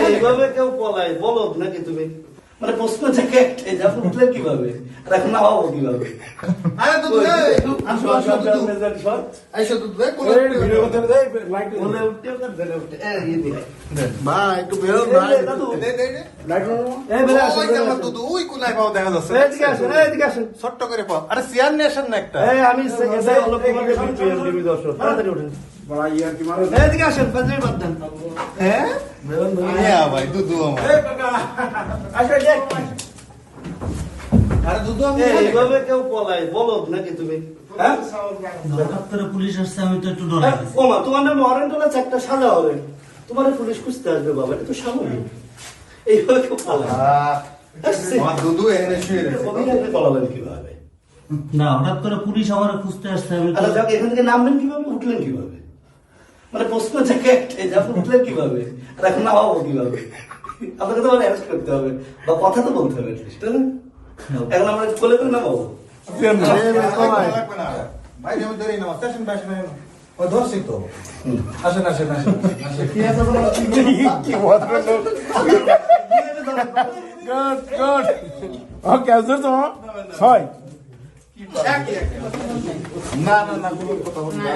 এইভাবে কেউ পলায় বলো নাকি তুমি মানে প্রশ্ন থেকে একটাই যে আপনি উঠলেন কিভাবে আর এখন নামাবো কিভাবে আরে তো আসো আসো আইসো তো বলে উঠতে ওটা ধরে উঠতে এই দিকে ভাই একটু বেরো না দাদু দে দে লাইট এই বেলা আসো ওই জামা তো ওই কোনায় পাও দেখা যাচ্ছে এদিকে আসুন এদিকে আসুন ছোট্ট করে পাও আরে চেয়ার নিয়ে আসেন না একটা এই আমি এসে অল্প করে টিভি দর্শক তাড়াতাড়ি উঠেন বড় ইয়ার কি মারো এদিকে আসেন পাঞ্জাবি বাদ দেন হ্যাঁ হ্যাঁ ভাই দুধু আমার আসো দেখ আরে দুধু আমি এইভাবে কেউ পলায় বলো নাকি তুমি হ্যাঁ হঠাৎ করে পুলিশ আসছে আমি তো একটু ডরাই গেছি। ওমা তোমার নামে অরেন্ট হলে চারটা সাদা অরেন্ট তোমার পুলিশ খুঁজতে আসবে বাবা এটা তো স্বাভাবিক এইভাবে কেউ পলায় আমার দুধু এখানে শুয়ে রয়েছে অভিযানে পলাবেন কিভাবে না হঠাৎ করে পুলিশ আমার খুঁজতে আসছে আমি তো আচ্ছা যাক এখান থেকে নামলেন কিভাবে উঠলেন কিভাবে মানে প্রশ্ন থেকে একটাই যে আপনি উঠলেন কিভাবে আর এখন নামাবো কিভাবে আপনাকে তো অ্যারেস্ট করতে হবে বা কথা তো বলতে হবে অ্যাটলিস্ট তাই না এখন আমরা কোলে করে নামাবো ভাই যেমন ধরে নাও স্টেশন স্টেশন ও ধরছি তো আসেন আসেন আসেন কি আছে বলো? কি ভদ্রলোক Good, good. Okay, আছে তো ছয় না না না কোনো কথা বলবো না